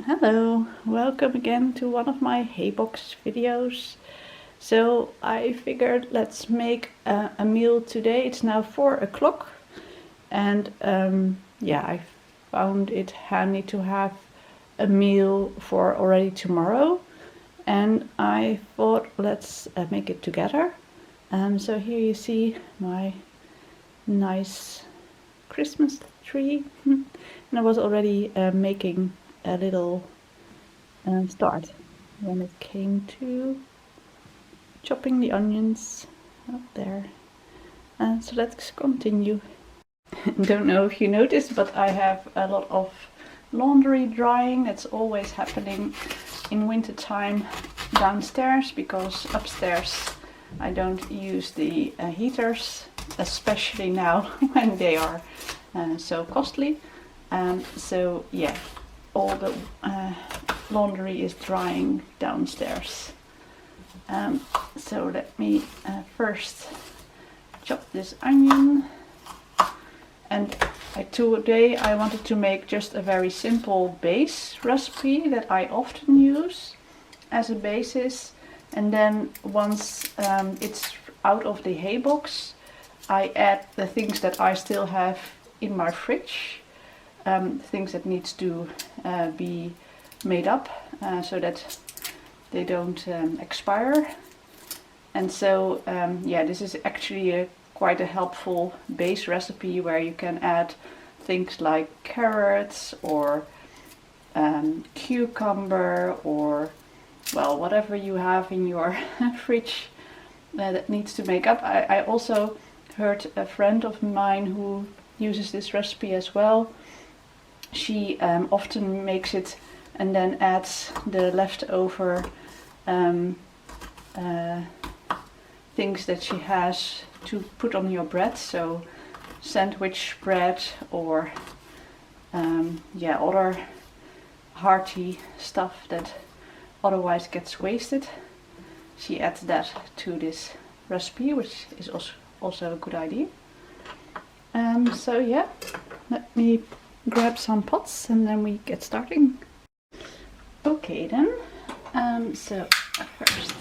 Hello, welcome again to one of my Haybox videos. So I figured let's make a meal today. It's now 4 o'clock and yeah, I found it handy to have a meal for already tomorrow, and I thought let's make it together. So here you see my nice Christmas tree and I was already making a little start when it came to chopping the onions up there. So let's continue. Don't know if you noticed, but I have a lot of laundry drying. That's always happening in winter time downstairs, because upstairs I don't use the heaters, especially now when they are so costly. So yeah, all the laundry is drying downstairs. So let me first chop this onion. And today I wanted to make just a very simple base recipe that I often use as a basis. And then once it's out of the Haybox, I add the things that I still have in my fridge. Things that needs to be made up so that they don't expire. And so yeah, this is actually quite a helpful base recipe where you can add things like carrots or cucumber, or well, whatever you have in your fridge that needs to make up. I also heard a friend of mine who uses this recipe as well. She often makes it and then adds the leftover things that she has to put on your bread, so sandwich bread or yeah, other hearty stuff that otherwise gets wasted. She adds that to this recipe, which is also a good idea. So yeah, let me grab some pots and then we get starting. Okay then, so first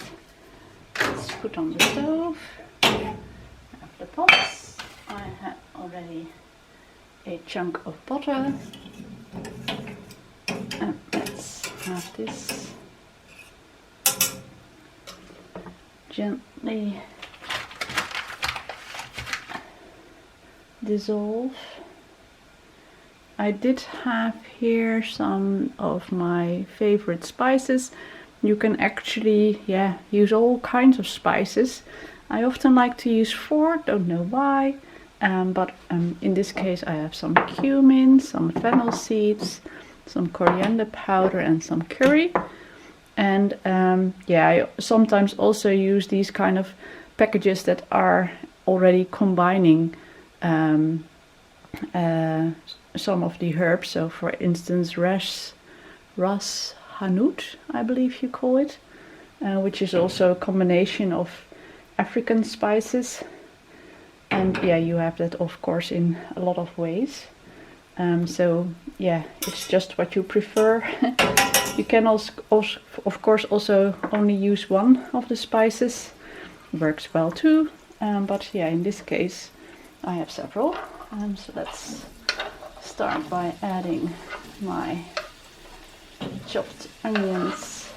let's put on the stove. I have the pots. I have already a chunk of butter. And let's have this gently dissolve. I did have here some of my favorite spices. You can actually, yeah, use all kinds of spices. I often like to use 4, don't know why, but in this case I have some cumin, some fennel seeds, some coriander powder and some curry. And yeah, I sometimes also use these kind of packages that are already combining some of the herbs. So for instance, ras hanout, I believe you call it, which is also a combination of African spices. And yeah, you have that of course in a lot of ways. So yeah, it's just what you prefer. You can also of course also only use one of the spices. Works well too. But yeah, in this case I have several. So let's start by adding my chopped onions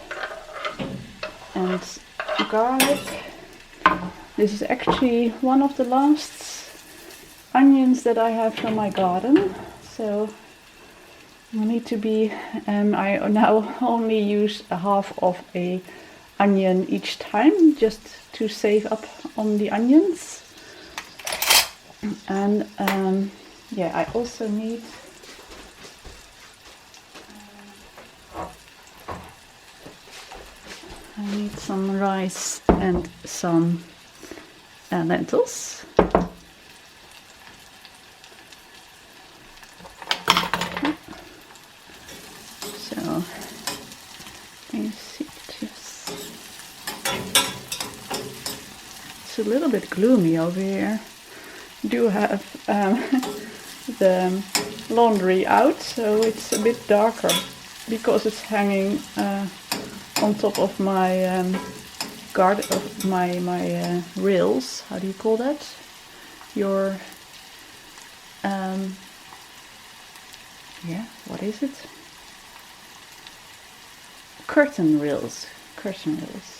and garlic. This is actually one of the last onions that I have from my garden, so you need to be, I now only use a half of a onion each time, just to save up on the onions. And yeah, I also need some rice and some lentils. So you see, it's a little bit gloomy over here. Do have the laundry out, so it's a bit darker because it's hanging on top of my guard of my rails. How do you call that? Your yeah, what is it? Curtain rails. Curtain rails.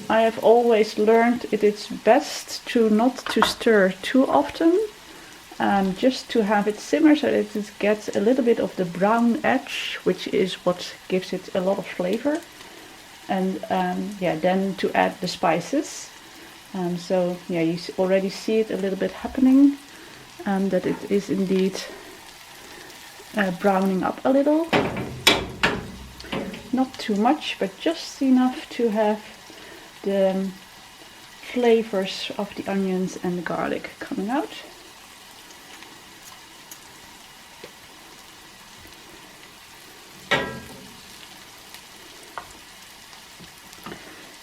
I have always learned it is best to not to stir too often, just to have it simmer so that it gets a little bit of the brown edge, which is what gives it a lot of flavor. And yeah, then to add the spices. So yeah, you already see it a little bit happening, that it is indeed browning up a little. Not too much, but just enough to have the flavors of the onions and the garlic coming out.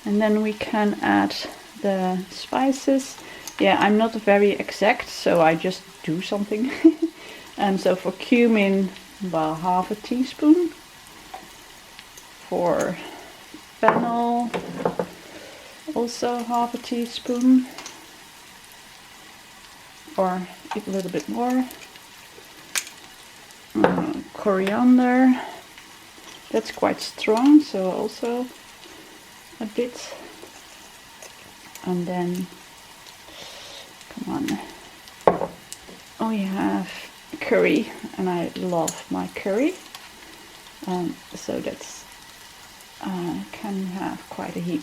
And then we can add the spices. Yeah, I'm not very exact, so I just do something. And so for cumin, about half a teaspoon. For fennel, also half a teaspoon, or a little bit more. Coriander, that's quite strong, so also a bit. And then, come on, we have curry, and I love my curry, so that's can have quite a heap.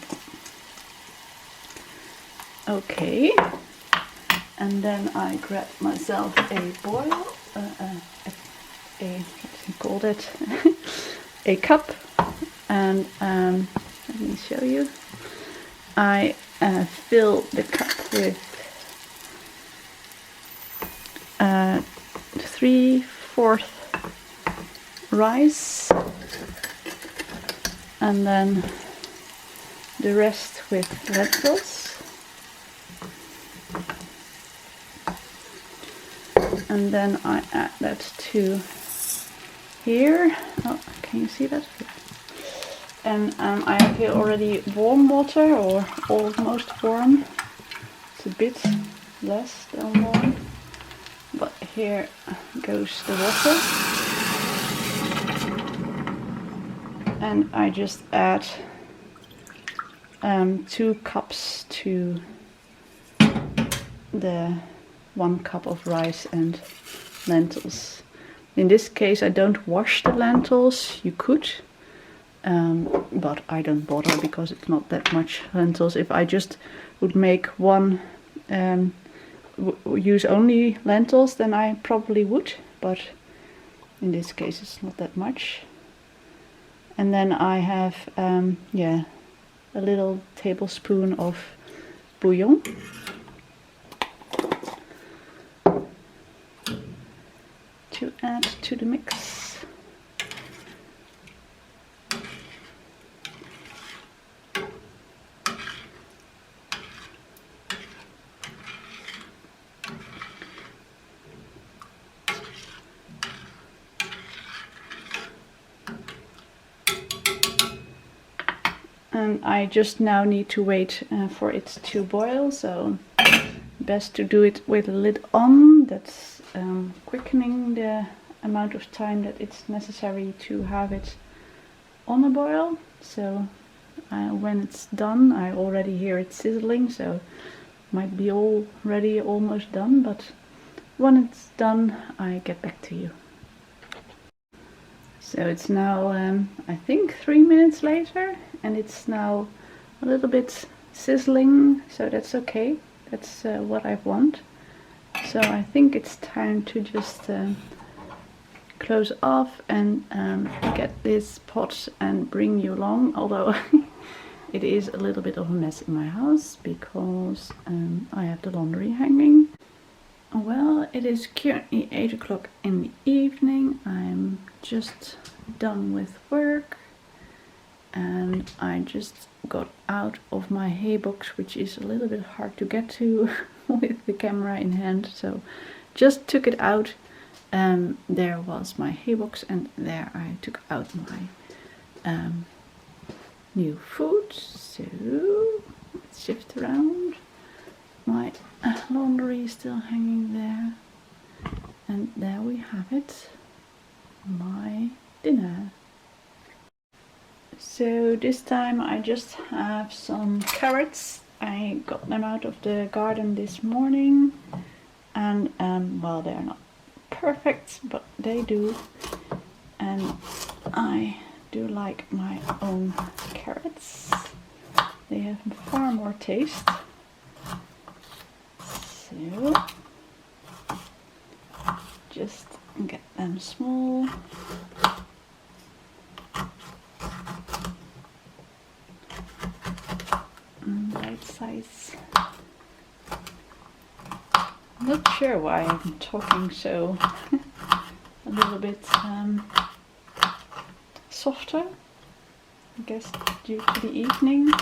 Okay, and then I grab myself a boil, what do you call that? A cup, and let me show you. I fill the cup with 3/4 rice, and then the rest with lentils, and then I add that to here. Oh, can you see that? And I have here already warm water, or almost warm. It's a bit less than warm, but here goes the water. And I just add 2 cups to the 1 cup of rice and lentils. In this case I don't wash the lentils. You could, but I don't bother because it's not that much lentils. If I just would make one, use only lentils, then I probably would, but in this case it's not that much. And then I have yeah, a little tablespoon of bouillon. To add to the mix. And I just now need to wait for it to boil, so best to do it with the lid on. That's quickening the amount of time that it's necessary to have it on a boil. So when it's done, I already hear it sizzling, so might be already almost done, but when it's done I get back to you. So it's now I think 3 minutes later, and it's now a little bit sizzling, so that's okay. That's what I want. So I think it's time to just close off and get this pot and bring you along, although it is a little bit of a mess in my house because I have the laundry hanging. Well, it is currently 8 o'clock in the evening. I'm just done with work and I just got out of my hay box, which is a little bit hard to get to with the camera in hand, so just took it out there was my hay box, and there I took out my new food. So let's shift around. My laundry is still hanging there, and there we have it, my dinner. So this time I just have some carrots. I got them out of the garden this morning, and well, they're not perfect, but they do, and I do like my own carrots. They have far more taste. So just get them small. And right size. I'm not sure why I'm talking so a little bit softer. I guess due to the evening.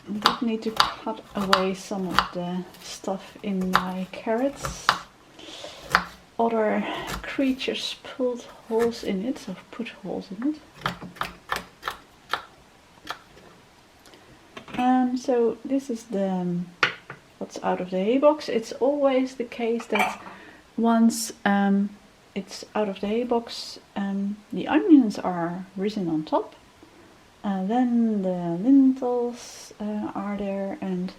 I did need to cut away some of the stuff in my carrots. Other creatures pulled holes in it, or put holes in it. So this is the what's out of the hay box. It's always the case that once it's out of the hay box, the onions are risen on top. Then the lentils are there, and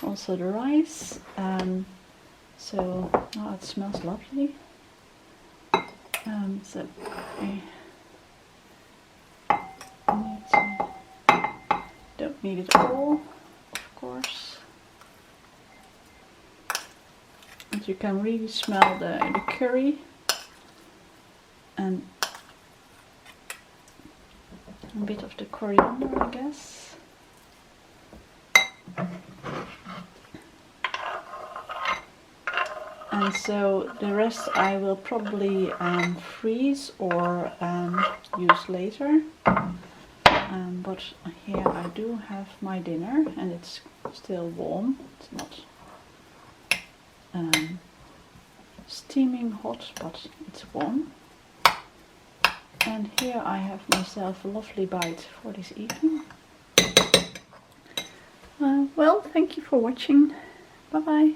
also the rice. So oh, it smells lovely. So don't need it all, of course. But you can really smell the curry, and a bit of the coriander, I guess. And so the rest I will probably freeze or use later. But here I do have my dinner, and it's still warm. It's not steaming hot, but it's warm. And here I have myself a lovely bite for this evening. Well, thank you for watching. Bye bye.